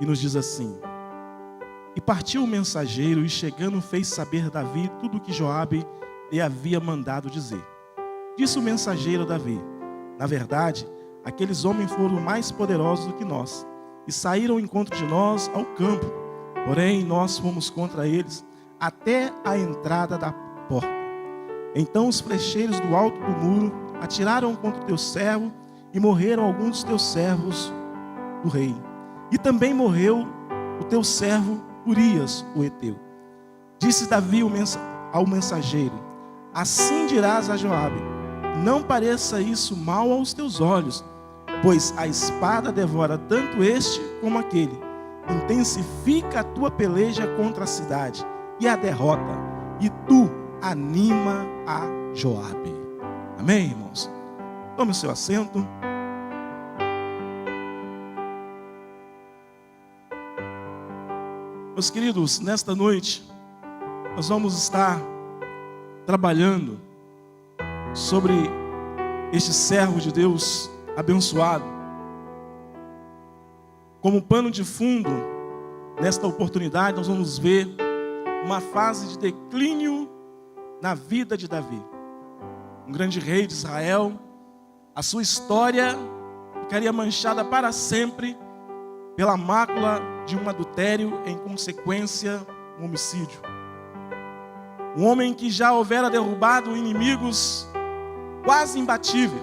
nos diz assim: E partiu o mensageiro, e chegando fez saber Davi tudo o que Joabe lhe havia mandado dizer. Disse o mensageiro a Davi: Na verdade, aqueles homens foram mais poderosos do que nós, e saíram ao encontro de nós ao campo. Porém, nós fomos contra eles até a entrada da porta. Então os flecheiros do alto do muro atiraram contra o teu servo, e morreram alguns dos teus servos do rei. E também morreu o teu servo Urias, o heteu. Disse Davi ao mensageiro: Assim dirás a Joabe: Não pareça isso mal aos teus olhos, pois a espada devora tanto este como aquele. Intensifica a tua peleja contra a cidade e a derrota, e tu anima a Joabe. Amém, irmãos? Tome o seu assento. Meus queridos, nesta noite nós vamos estar trabalhando sobre este servo de Deus abençoado. Como pano de fundo, nesta oportunidade nós vamos ver uma fase de declínio na vida de Davi, um grande rei de Israel. A sua história ficaria manchada para sempre pela mácula de um adultério, em consequência, um homicídio. Um homem que já houvera derrubado inimigos quase imbatíveis,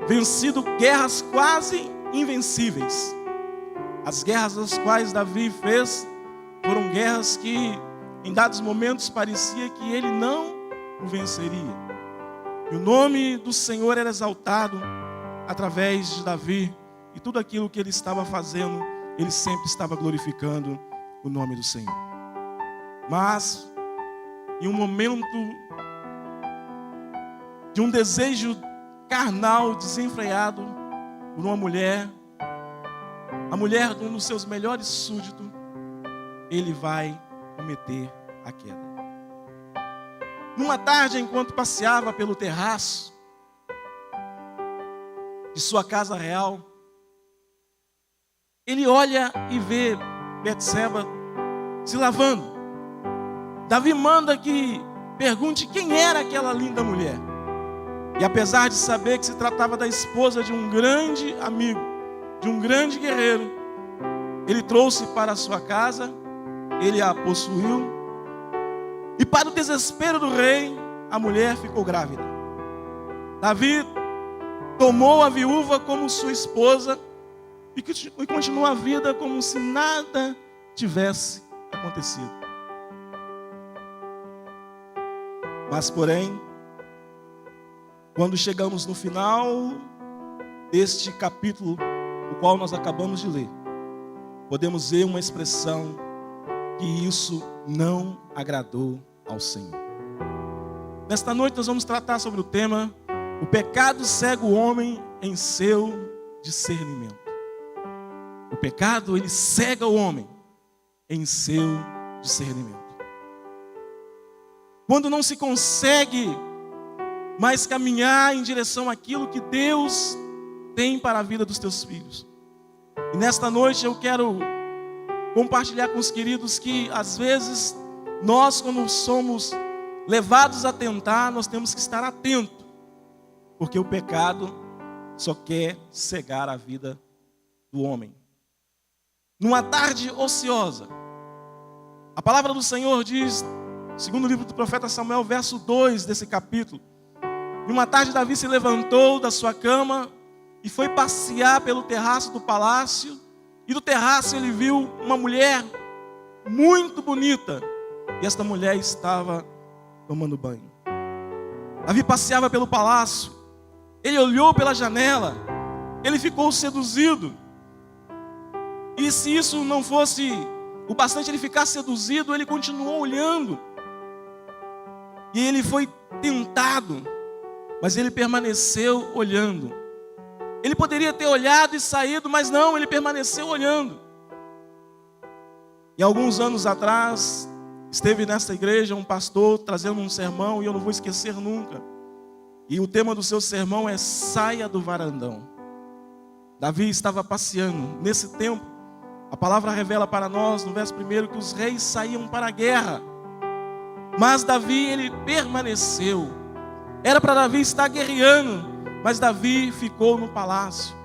vencido guerras quase invencíveis. As guerras das quais Davi fez foram guerras que, em dados momentos, parecia que ele não o venceria. E o nome do Senhor era exaltado através de Davi, e tudo aquilo que ele estava fazendo, ele sempre estava glorificando o nome do Senhor. Mas, em um momento de um desejo carnal desenfreado por uma mulher, a mulher de um dos seus melhores súditos, ele vai cometer a queda. Numa tarde, enquanto passeava pelo terraço de sua casa real, ele olha e vê Betseba se lavando. Davi manda que pergunte quem era aquela linda mulher. E apesar de saber que se tratava da esposa de um grande amigo, de um grande guerreiro, ele trouxe para a sua casa, ele a possuiu, e para o desespero do rei, a mulher ficou grávida. Davi tomou a viúva como sua esposa e continuou a vida como se nada tivesse acontecido. Mas, porém, quando chegamos no final deste capítulo, o qual nós acabamos de ler, podemos ver uma expressão que isso não agradou ao Senhor. Nesta noite nós vamos tratar sobre o tema: o pecado cega o homem em seu discernimento. O pecado, ele cega o homem em seu discernimento. Quando não se consegue mais caminhar em direção àquilo que Deus tem para a vida dos teus filhos. E nesta noite eu quero compartilhar com os queridos que às vezes nós, quando somos levados a tentar, nós temos que estar atentos, porque o pecado só quer cegar a vida do homem. Numa tarde ociosa, a palavra do Senhor diz, segundo o livro do profeta Samuel, verso 2 desse capítulo: numa tarde Davi se levantou da sua cama e foi passear pelo terraço do palácio, e do terraço ele viu uma mulher muito bonita, e esta mulher estava tomando banho. Davi passeava pelo palácio, ele olhou pela janela, ele ficou seduzido. E se isso não fosse o bastante ele ficar seduzido, ele continuou olhando. E ele foi tentado, mas ele permaneceu olhando. Ele poderia ter olhado e saído, mas não, ele permaneceu olhando. E alguns anos atrás, esteve nesta igreja um pastor trazendo um sermão, e eu não vou esquecer nunca. E o tema do seu sermão é: saia do varandão. Davi estava passeando. Nesse tempo, A palavra revela para nós, no verso 1, que os reis saíam para a guerra. Mas Davi, ele permaneceu. Era para Davi estar guerreando, mas Davi ficou no palácio.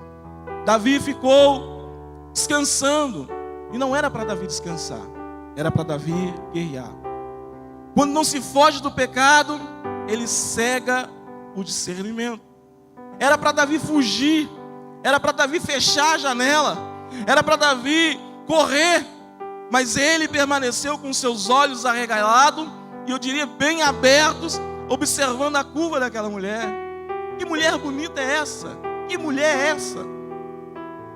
Davi ficou descansando. E não era para Davi descansar, era para Davi guerrear. Quando não se foge do pecado, ele cega o discernimento. Era para Davi fugir, era para Davi fechar a janela, era para Davi correr, mas ele permaneceu com seus olhos arregalados, e eu diria bem abertos, observando a curva daquela mulher. Que mulher bonita é essa? Que mulher é essa?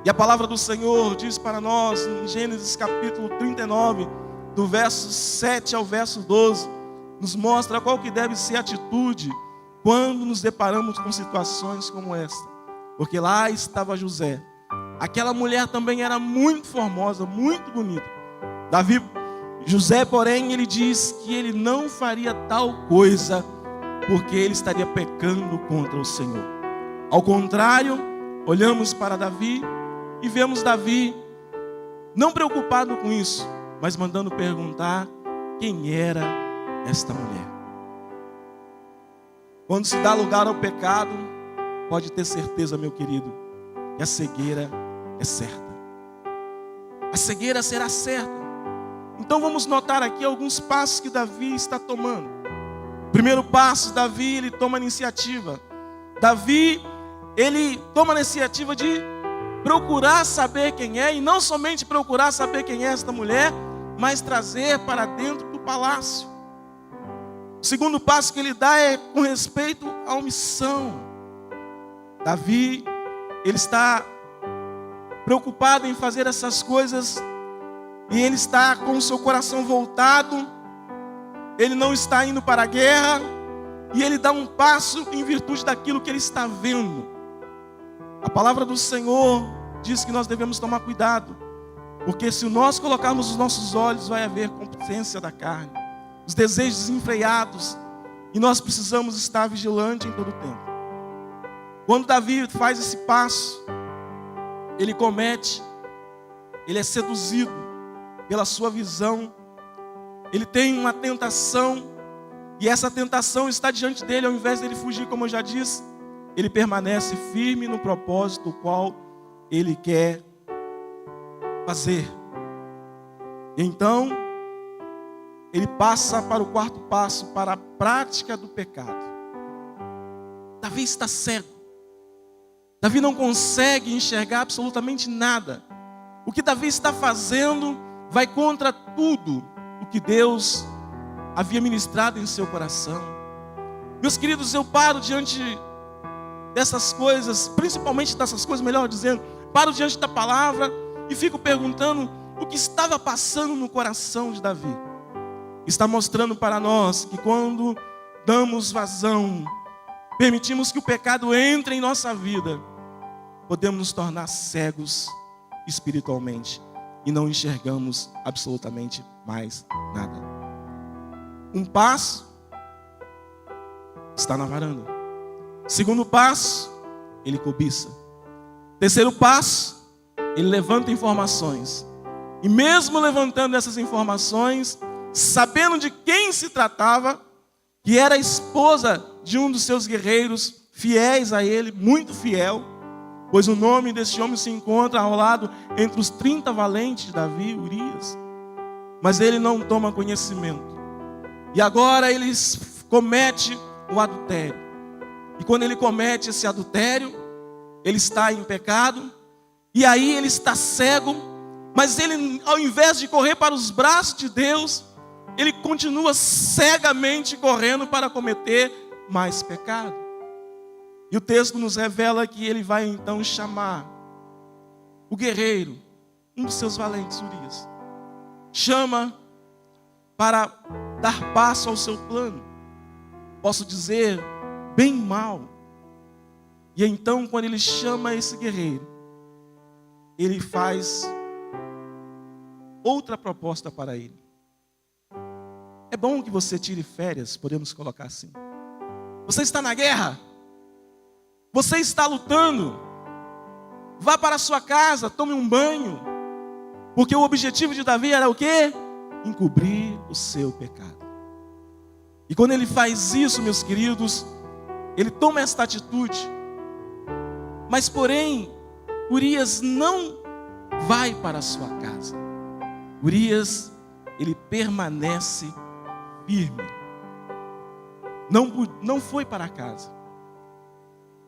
E a palavra do Senhor diz para nós, em Gênesis capítulo 39, do verso 7 ao verso 12, nos mostra qual que deve ser a atitude quando nos deparamos com situações como esta. Porque lá estava José. Aquela mulher também era muito formosa, muito bonita. José, porém, ele diz que ele não faria tal coisa, porque ele estaria pecando contra o Senhor. Ao contrário, olhamos para Davi e vemos Davi não preocupado com isso, mas mandando perguntar quem era esta mulher. Quando se dá lugar ao pecado, pode ter certeza, meu querido, que a cegueira é certa. A cegueira será certa. Então vamos notar aqui alguns passos que Davi está tomando. Primeiro passo, Davi, ele toma a iniciativa. Davi, ele toma a iniciativa de procurar saber quem é, e não somente procurar saber quem é esta mulher, mas trazer para dentro do palácio. O segundo passo que ele dá é com respeito à omissão. Davi, ele está preocupado em fazer essas coisas, e ele está com o seu coração voltado, ele não está indo para a guerra, e ele dá um passo em virtude daquilo que ele está vendo. A palavra do Senhor diz que nós devemos tomar cuidado, porque se nós colocarmos os nossos olhos, vai haver concupiscência da carne, os desejos desenfreados, e nós precisamos estar vigilantes em todo o tempo. Quando Davi faz esse passo, ele é seduzido pela sua visão, ele tem uma tentação, e essa tentação está diante dele. Ao invés dele fugir, como eu já disse, ele permanece firme no propósito qual ele quer fazer. Então, ele passa para o quarto passo, para a prática do pecado. Davi está cego. Davi não consegue enxergar absolutamente nada. O que Davi está fazendo vai contra tudo o que Deus havia ministrado em seu coração. Meus queridos, eu paro diante dessas coisas, principalmente dessas coisas, melhor dizendo, paro diante da palavra e fico perguntando o que estava passando no coração de Davi. Está mostrando para nós que quando damos vazão, permitimos que o pecado entre em nossa vida, podemos nos tornar cegos espiritualmente e não enxergamos absolutamente mais nada. Um passo está na varanda. Segundo passo, ele cobiça. Terceiro passo, ele levanta informações. E mesmo levantando essas informações, sabendo de quem se tratava, que era a esposa de um dos seus guerreiros, fiéis a ele, muito fiel, pois o nome desse homem se encontra ao lado entre os 30 valentes de Davi, Urias. Mas ele não toma conhecimento. E agora ele comete o adultério. E quando ele comete esse adultério, ele está em pecado, e aí ele está cego, mas ele, ao invés de correr para os braços de Deus, ele continua cegamente correndo para cometer mais pecado. E o texto nos revela que ele vai então chamar o guerreiro, um dos seus valentes, Urias. Chama para dar passo ao seu plano. Posso dizer, bem mal. E então, quando ele chama esse guerreiro, ele faz outra proposta para ele. É bom que você tire férias, podemos colocar assim. Você está na guerra, você está lutando, vá para a sua casa, tome um banho, Porque o objetivo de Davi era o quê? Encobrir o seu pecado. E quando ele faz isso, meus queridos, ele toma esta atitude. Mas porém, Urias não vai para a sua casa. Urias, ele permanece firme. Não foi para casa.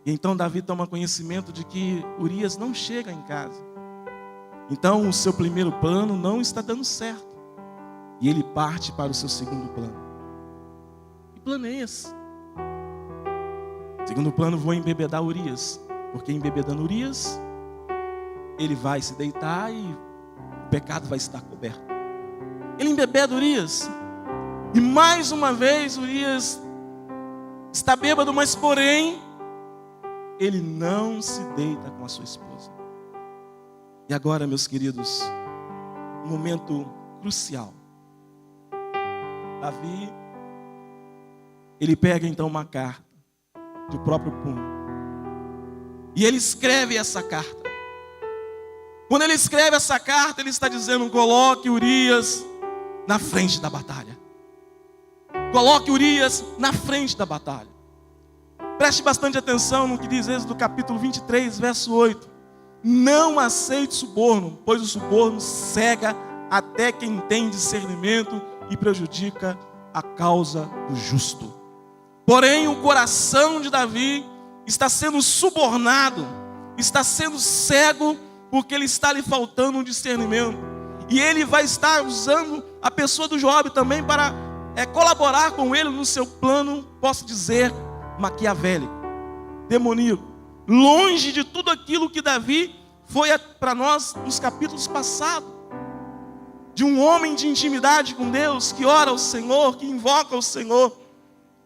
E então Davi toma conhecimento de que Urias não chega em casa. Então o seu primeiro plano não está dando certo. E ele parte para o seu segundo plano. Que plano é esse? Segundo plano, vou embebedar Urias. Porque embebedando Urias, ele vai se deitar e o pecado vai estar coberto. Ele embebeda Urias. E mais uma vez Urias está bêbado, mas porém, ele não se deita com a sua esposa. E agora, meus queridos, um momento crucial. Davi, ele pega então uma carta do próprio punho. E ele escreve essa carta. Quando ele escreve essa carta, ele está dizendo: coloque Urias na frente da batalha. Coloque Urias na frente da batalha. Preste bastante atenção no que diz Êxodo capítulo 23, verso 8. Não aceite suborno, pois o suborno cega até quem tem discernimento e prejudica a causa do justo. Porém, o coração de Davi está sendo subornado, está sendo cego, porque ele está lhe faltando um discernimento. E ele vai estar usando a pessoa do Joabe também para colaborar com ele no seu plano, posso dizer, maquiavélico, demoníaco. Longe de tudo aquilo que Davi foi para nós nos capítulos passados. De um homem de intimidade com Deus, que ora ao Senhor, que invoca o Senhor.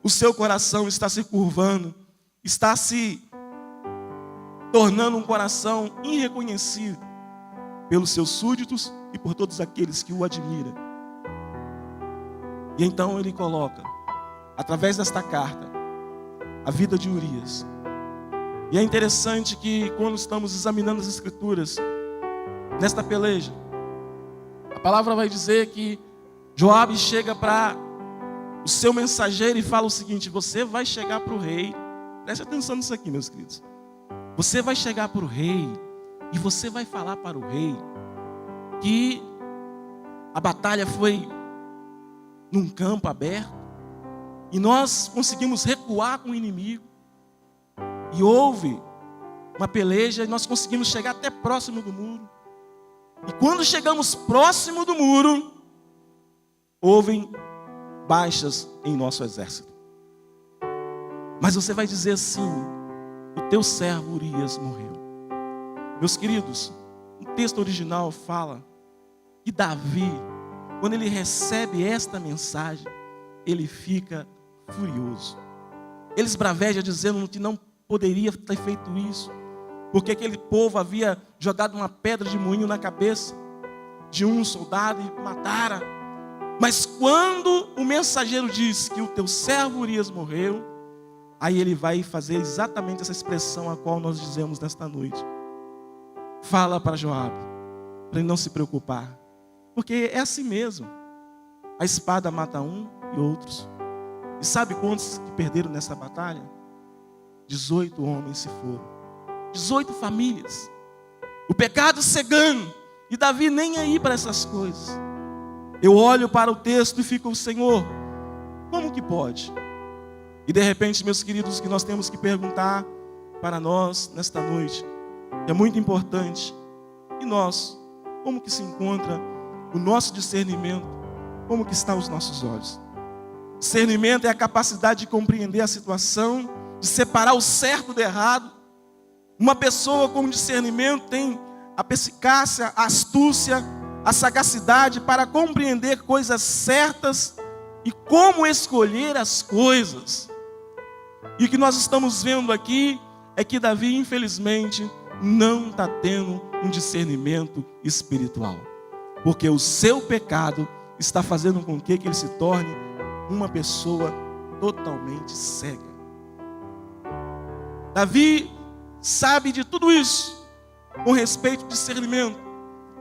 O seu coração está se curvando, está se tornando um coração irreconhecido pelos seus súditos e por todos aqueles que o admiram. E então ele coloca, através desta carta, a vida de Urias. E é interessante que quando estamos examinando as Escrituras, nesta peleja, a palavra vai dizer que Joabe chega para o seu mensageiro e fala o seguinte: você vai chegar para o rei. Preste atenção nisso aqui, meus queridos. Você vai chegar para o rei e você vai falar para o rei que a batalha foi num campo aberto e nós conseguimos recuar com o inimigo. E houve uma peleja e nós conseguimos chegar até próximo do muro. E quando chegamos próximo do muro, houve baixas em nosso exército. Mas você vai dizer assim: o teu servo Urias morreu. Meus queridos, o texto original fala que Davi, quando ele recebe esta mensagem, ele fica furioso. Ele esbraveja dizendo que não poderia ter feito isso, porque aquele povo havia jogado uma pedra de moinho na cabeça de um soldado e matara. Mas quando o mensageiro diz que o teu servo Urias morreu, aí ele vai fazer exatamente essa expressão a qual nós dizemos nesta noite. Fala para Joabe, para ele não se preocupar, porque é assim mesmo. A espada mata um e outros. E sabe quantos que perderam nessa batalha? 18 homens se foram. 18 famílias. O pecado cegando. E Davi nem aí para essas coisas. Eu olho para o texto e fico: Senhor, como que pode? E de repente, meus queridos, que nós temos que perguntar para nós nesta noite, é muito importante. E nós, como que se encontra o nosso discernimento? Como que estão os nossos olhos? Discernimento é a capacidade de compreender a situação, de separar o certo do errado. Uma pessoa com discernimento tem a perspicácia, a astúcia, a sagacidade para compreender coisas certas e como escolher as coisas. E o que nós estamos vendo aqui é que Davi, infelizmente, não está tendo um discernimento espiritual, porque o seu pecado está fazendo com que ele se torne uma pessoa totalmente cega. Davi sabe de tudo isso com respeito ao discernimento.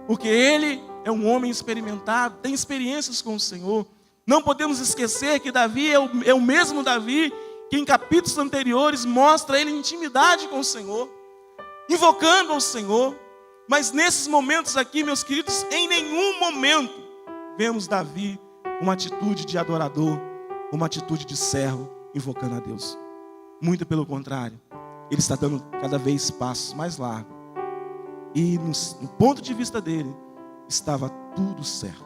porque ele é um homem experimentado, tem experiências com o Senhor. Não podemos esquecer que Davi é o mesmo Davi que em capítulos anteriores mostra ele intimidade com o Senhor, invocando ao Senhor. Mas nesses momentos aqui, meus queridos, em nenhum momento vemos Davi uma atitude de adorador, uma atitude de servo, invocando a Deus. Muito pelo contrário, ele está dando cada vez passos mais largos. E no ponto de vista dele, estava tudo certo.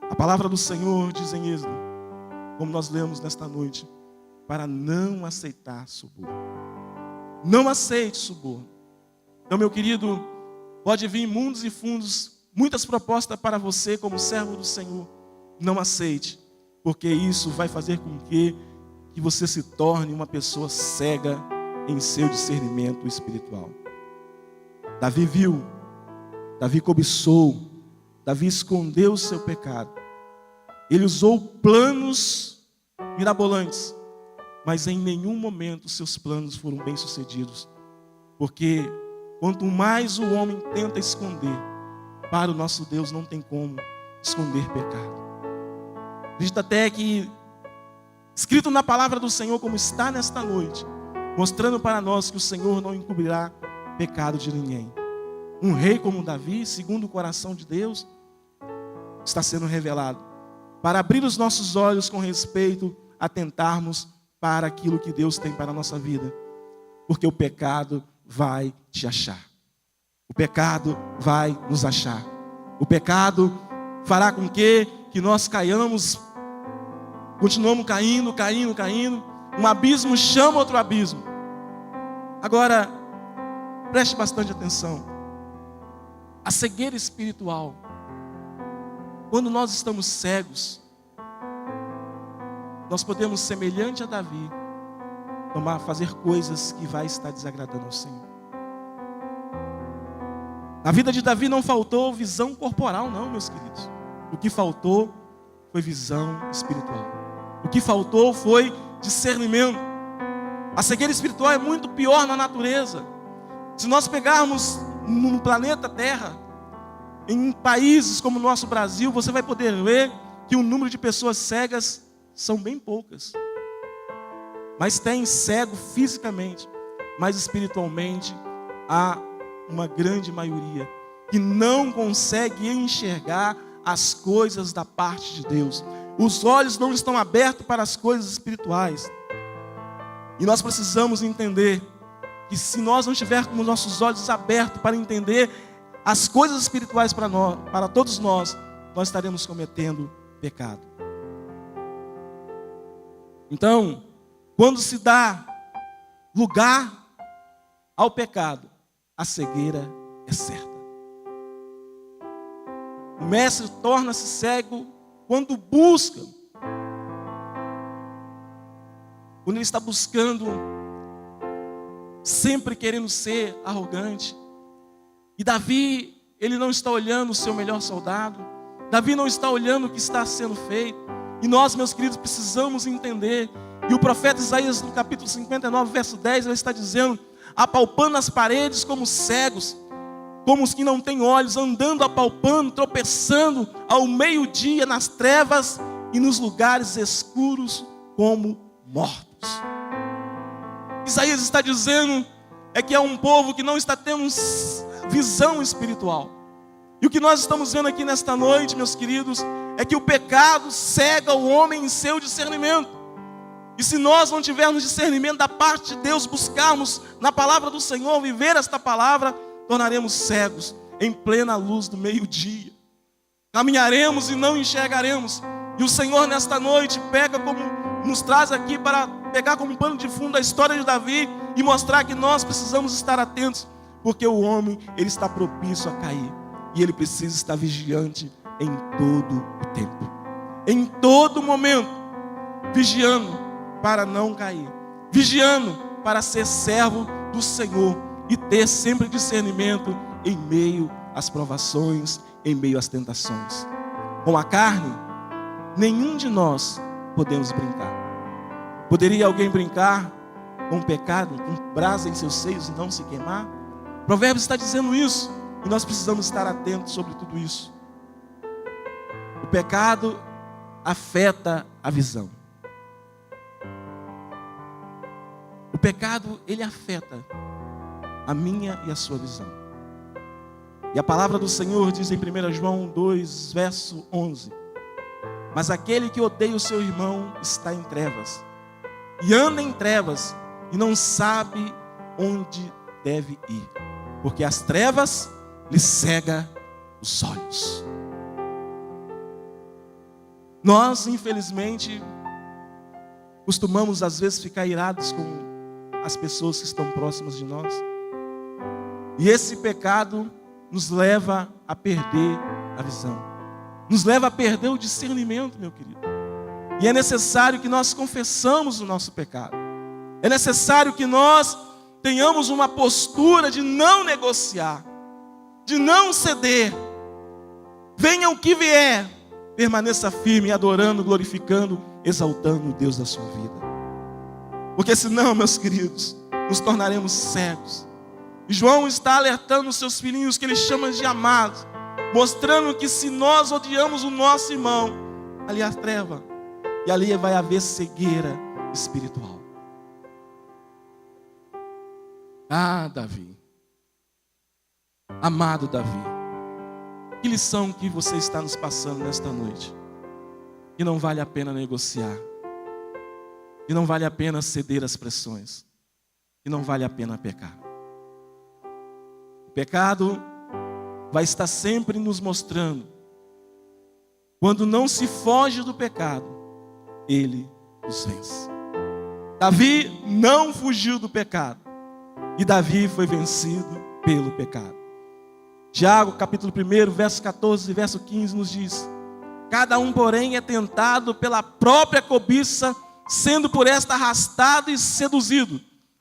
A palavra do Senhor diz em Êxodo, como nós lemos nesta noite, para não aceitar suborno. Não aceite suborno. Então, meu querido, pode vir mundos e fundos, muitas propostas para você como servo do Senhor. Não aceite, porque isso vai fazer com que você se torne uma pessoa cega em seu discernimento espiritual. Davi viu, Davi cobiçou, Davi escondeu o seu pecado. Ele usou planos mirabolantes, mas em nenhum momento seus planos foram bem-sucedidos. Porque quanto mais o homem tenta esconder, para o nosso Deus não tem como esconder pecado. Acredito até que, escrito na palavra do Senhor, como está nesta noite, mostrando para nós que o Senhor não encobrirá pecado de ninguém. Um rei como Davi, segundo o coração de Deus, está sendo revelado, para abrir os nossos olhos com respeito a tentarmos para aquilo que Deus tem para a nossa vida. Porque o pecado vai te achar. O pecado vai nos achar. O pecado fará com que nós caiamos, continuamos caindo. Um abismo chama outro abismo. Agora, preste bastante atenção. A cegueira espiritual. Quando nós estamos cegos, nós podemos, semelhante a Davi, fazer coisas que vai estar desagradando ao Senhor. Na vida de Davi não faltou visão corporal, não, meus queridos. O que faltou foi visão espiritual. O que faltou foi discernimento. A cegueira espiritual é muito pior na natureza. Se nós pegarmos no planeta Terra, em países como o nosso Brasil, você vai poder ver que o número de pessoas cegas são bem poucas. Mas tem cego fisicamente, mas espiritualmente há uma grande maioria que não consegue enxergar as coisas da parte de Deus. Os olhos não estão abertos para as coisas espirituais. E nós precisamos entender que se nós não tivermos nossos olhos abertos para entender as coisas espirituais para todos nós estaremos cometendo pecado. Então, quando se dá lugar ao pecado, a cegueira é certa. O mestre torna-se cego quando busca. Quando ele está buscando, sempre querendo ser arrogante. E Davi, ele não está olhando o seu melhor soldado. Davi não está olhando o que está sendo feito. E nós, meus queridos, precisamos entender. E o profeta Isaías, no capítulo 59, verso 10, ele está dizendo: apalpando as paredes como cegos, como os que não têm olhos, andando apalpando, tropeçando ao meio-dia nas trevas e nos lugares escuros como mortos. Isaías está dizendo que é um povo que não está tendo visão espiritual. E o que nós estamos vendo aqui nesta noite, meus queridos, é que o pecado cega o homem em seu discernimento. E se nós não tivermos discernimento da parte de Deus, buscarmos na palavra do Senhor, viver esta palavra, tornaremos cegos em plena luz do meio-dia. Caminharemos e não enxergaremos. E o Senhor nesta noite nos traz aqui para pegar como pano de fundo a história de Davi e mostrar que nós precisamos estar atentos, porque o homem, ele está propício a cair. E ele precisa estar vigiante em todo o tempo, em todo momento, vigiando para não cair, vigiando para ser servo do Senhor e ter sempre discernimento em meio às provações, em meio às tentações. Com a carne, nenhum de nós podemos brincar. Poderia alguém brincar com o pecado, com brasa em seus seios e não se queimar? Provérbios está dizendo isso. E nós precisamos estar atentos sobre tudo isso. O pecado afeta a visão. O pecado, ele afeta a minha e a sua visão. E a palavra do Senhor diz em 1 João 2, verso 11: mas aquele que odeia o seu irmão está em trevas, e anda em trevas, e não sabe onde deve ir, porque as trevas lhe cegam os olhos. Nós, infelizmente, costumamos às vezes ficar irados com as pessoas que estão próximas de nós. E esse pecado nos leva a perder a visão. Nos leva a perder o discernimento, meu querido. E é necessário que nós confessamos o nosso pecado. É necessário que nós tenhamos uma postura de não negociar, de não ceder. Venha o que vier, permaneça firme, adorando, glorificando, exaltando o Deus da sua vida. Porque senão, meus queridos, nos tornaremos cegos. E João está alertando os seus filhinhos, que ele chama de amados, mostrando que se nós odiamos o nosso irmão, ali há treva, e ali vai haver cegueira espiritual. Ah, Davi, amado Davi, que lição que você está nos passando nesta noite? Que não vale a pena negociar, que não vale a pena ceder às pressões, que não vale a pena pecar. O pecado vai estar sempre nos mostrando, quando não se foge do pecado, ele nos vence. Davi não fugiu do pecado, e Davi foi vencido pelo pecado. Tiago, capítulo 1, verso 14 e verso 15 nos diz: cada um, porém, é tentado pela própria cobiça, sendo por esta arrastado e seduzido.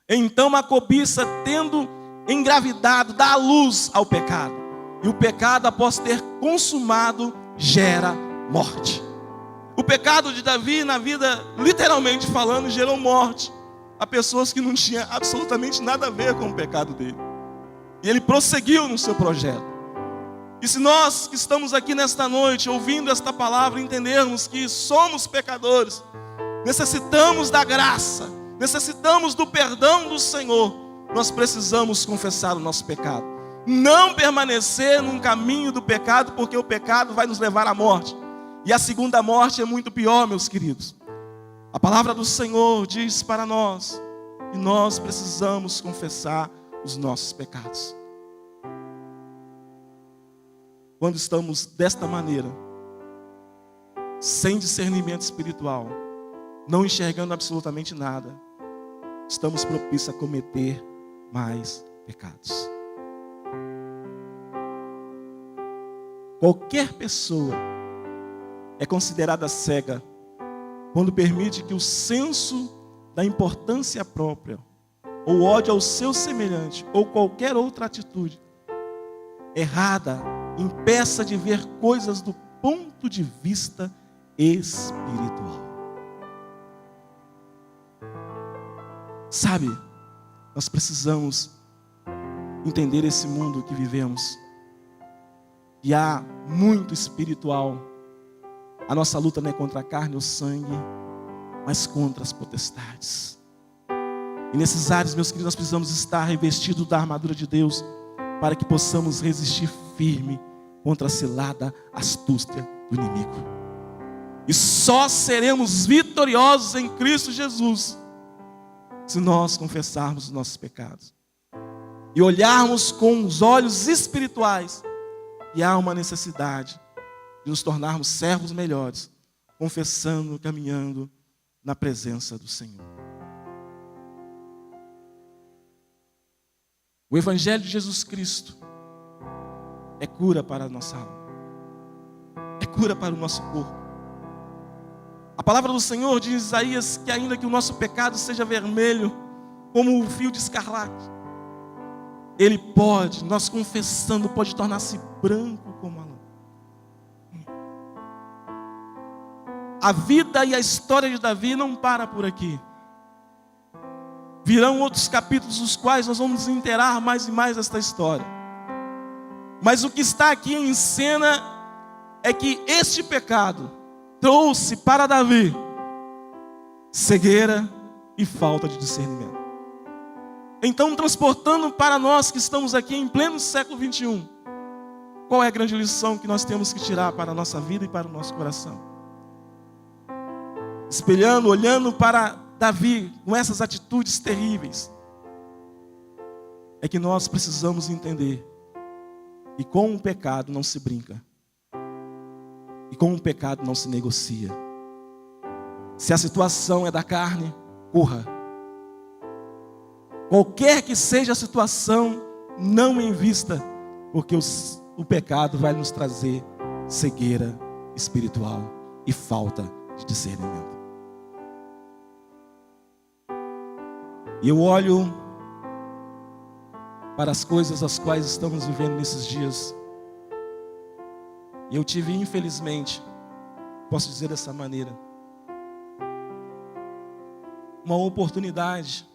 Então a cobiça, tendo engravidado, dá luz ao pecado. E o pecado, após ter consumado, gera morte. O pecado de Davi na vida, literalmente falando, gerou morte a pessoas que não tinham absolutamente nada a ver com o pecado dele. E ele prosseguiu no seu projeto. E se nós que estamos aqui nesta noite, ouvindo esta palavra, entendermos que somos pecadores, necessitamos da graça, necessitamos do perdão do Senhor, nós precisamos confessar o nosso pecado. Não permanecer num caminho do pecado, porque o pecado vai nos levar à morte. E a segunda morte é muito pior, meus queridos. A palavra do Senhor diz para nós que nós precisamos confessar os nossos pecados. Quando estamos desta maneira, sem discernimento espiritual, não enxergando absolutamente nada, estamos propícios a cometer mais pecados. Qualquer pessoa é considerada cega quando permite que o senso da importância própria, ou ódio ao seu semelhante, ou qualquer outra atitude errada, impeça de ver coisas do ponto de vista espiritual. Sabe, nós precisamos entender esse mundo que vivemos. E há muito espiritual. A nossa luta não é contra a carne ou sangue, mas contra as potestades. E nesses ares, meus queridos, nós precisamos estar revestidos da armadura de Deus, para que possamos resistir firme contra a cilada astúcia do inimigo. E só seremos vitoriosos em Cristo Jesus se nós confessarmos os nossos pecados e olharmos com os olhos espirituais. E há uma necessidade de nos tornarmos servos melhores, confessando, caminhando na presença do Senhor. O Evangelho de Jesus Cristo é cura para a nossa alma, é cura para o nosso corpo. A palavra do Senhor diz em Isaías que ainda que o nosso pecado seja vermelho como o fio de escarlate, ele pode, nós confessando, pode tornar-se branco como a lã. A vida e a história de Davi não para por aqui. Virão outros capítulos, os quais nós vamos nos inteirar mais e mais desta história. Mas o que está aqui em cena é que este pecado trouxe para Davi cegueira e falta de discernimento. Então, transportando para nós que estamos aqui em pleno século 21, qual é a grande lição que nós temos que tirar para a nossa vida e para o nosso coração? Espelhando, olhando para Davi com essas atitudes terríveis, é que nós precisamos entender que com o pecado não se brinca, e com o pecado não se negocia. Se a situação é da carne, corra. Qualquer que seja a situação, não invista, porque o pecado vai nos trazer cegueira espiritual e falta de discernimento. E eu olho para as coisas as quais estamos vivendo nesses dias, e eu tive, infelizmente, posso dizer dessa maneira, uma oportunidade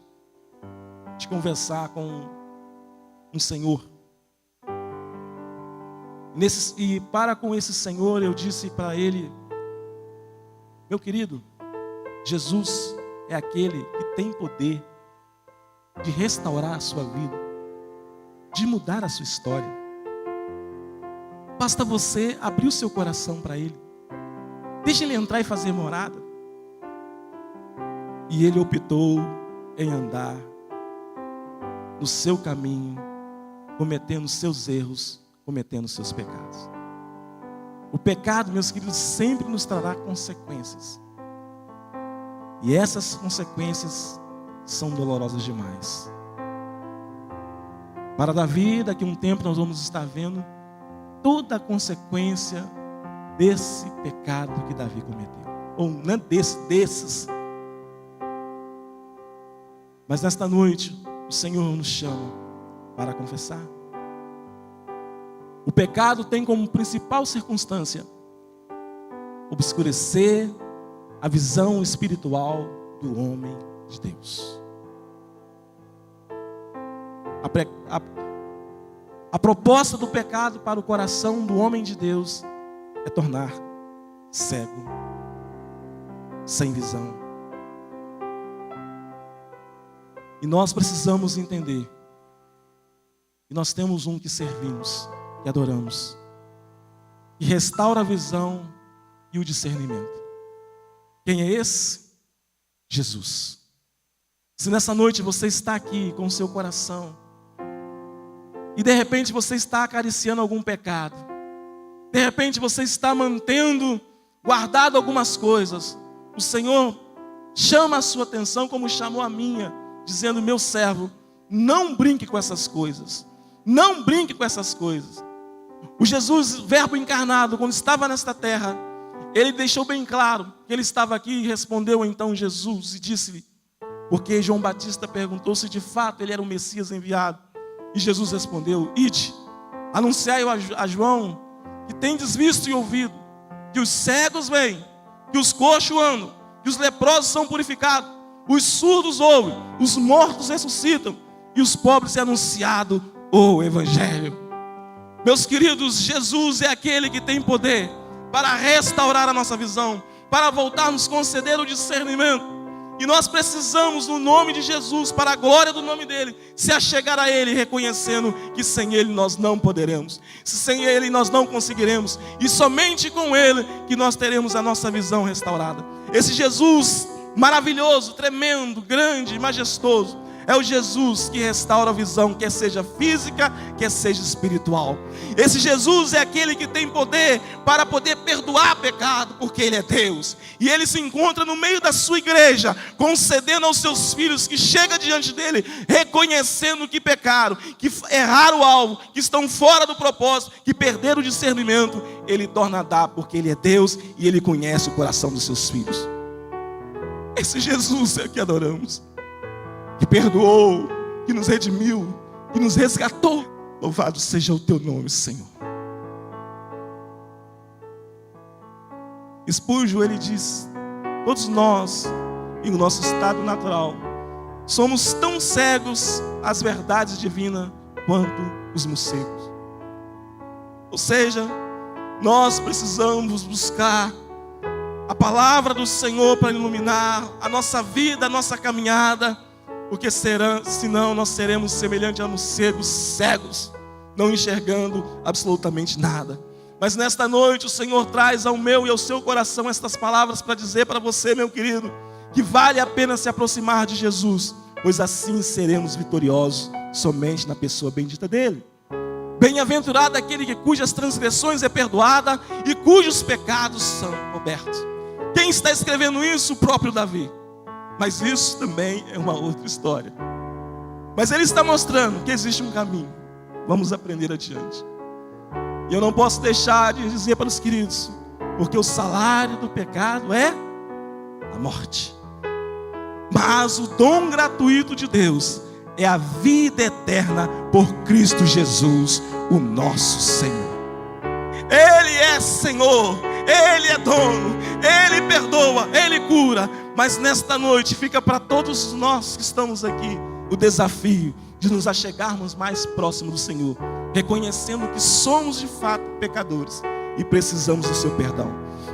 de conversar com um Senhor. E para com esse Senhor eu disse para ele: meu querido, Jesus é aquele que tem poder de restaurar a sua vida, de mudar a sua história. Basta você abrir o seu coração para Ele. Deixa Ele entrar e fazer morada. E ele optou em andar no seu caminho, cometendo seus erros, cometendo seus pecados. O pecado, meus queridos, sempre nos trará consequências. E essas consequências são dolorosas demais. Para Davi, daqui a um tempo nós vamos estar vendo toda a consequência desse pecado que Davi cometeu. Ou não desses. Mas nesta noite, o Senhor nos chama para confessar. O pecado tem como principal circunstância obscurecer a visão espiritual do homem de Deus. A proposta do pecado para o coração do homem de Deus é tornar cego, sem visão. E nós precisamos entender que nós temos um que servimos, que adoramos, que restaura a visão e o discernimento. Quem é esse? Jesus. Se nessa noite você está aqui com o seu coração e de repente você está acariciando algum pecado, de repente você está mantendo guardado algumas coisas, o Senhor chama a sua atenção como chamou a minha, dizendo: meu servo, não brinque com essas coisas. Não brinque com essas coisas. O Jesus, verbo encarnado, quando estava nesta terra, ele deixou bem claro que ele estava aqui, e respondeu então Jesus e disse-lhe, porque João Batista perguntou se de fato ele era o Messias enviado, e Jesus respondeu: ide, anunciai a João que tendes visto e ouvido, que os cegos veem, que os coxos andam, que os leprosos são purificados, os surdos ouvem, os mortos ressuscitam, e os pobres é anunciado o Evangelho. Meus queridos, Jesus é aquele que tem poder para restaurar a nossa visão, para voltar a nos conceder o discernimento. E nós precisamos, no nome de Jesus, para a glória do nome dele, se achegar a ele, reconhecendo que sem ele nós não poderemos, sem ele nós não conseguiremos, e somente com ele que nós teremos a nossa visão restaurada. Esse Jesus maravilhoso, tremendo, grande, majestoso, é o Jesus que restaura a visão, quer seja física, quer seja espiritual. Esse Jesus é aquele que tem poder para poder perdoar pecado, porque Ele é Deus. E Ele se encontra no meio da sua igreja, concedendo aos seus filhos que chegam diante dEle, reconhecendo que pecaram, que erraram o alvo, que estão fora do propósito, que perderam o discernimento. Ele torna a dar, porque Ele é Deus e Ele conhece o coração dos seus filhos. Esse Jesus é que adoramos, que perdoou, que nos redimiu, que nos resgatou. Louvado seja o teu nome, Senhor. Spurgeon, ele diz: todos nós, em nosso estado natural, somos tão cegos às verdades divinas quanto os morcegos. Ou seja, nós precisamos buscar a palavra do Senhor para iluminar a nossa vida, a nossa caminhada, porque senão nós seremos semelhantes a morcegos cegos, não enxergando absolutamente nada. Mas nesta noite o Senhor traz ao meu e ao seu coração estas palavras para dizer para você, meu querido, que vale a pena se aproximar de Jesus, pois assim seremos vitoriosos somente na pessoa bendita dele. Bem-aventurado aquele cujas transgressões é perdoada e cujos pecados são cobertos. Quem está escrevendo isso? O próprio Davi. Mas isso também é uma outra história. Mas ele está mostrando que existe um caminho. Vamos aprender adiante. E eu não posso deixar de dizer para os queridos, porque o salário do pecado é a morte. Mas o dom gratuito de Deus é a vida eterna por Cristo Jesus, o nosso Senhor. Ele é Senhor, Ele é dono, Ele perdoa, Ele cura. Mas nesta noite fica para todos nós que estamos aqui o desafio de nos achegarmos mais próximo do Senhor, reconhecendo que somos de fato pecadores e precisamos do seu perdão.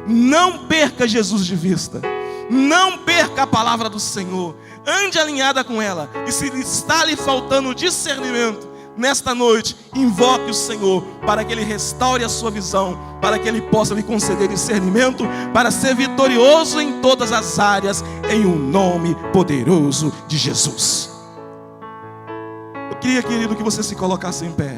Não perca Jesus de vista. Não perca a palavra do Senhor. Ande alinhada com ela. E se está lhe faltando discernimento, nesta noite, invoque o Senhor para que Ele restaure a sua visão, para que Ele possa lhe conceder discernimento, para ser vitorioso em todas as áreas, em um nome poderoso de Jesus. Eu queria, querido, que você se colocasse em pé.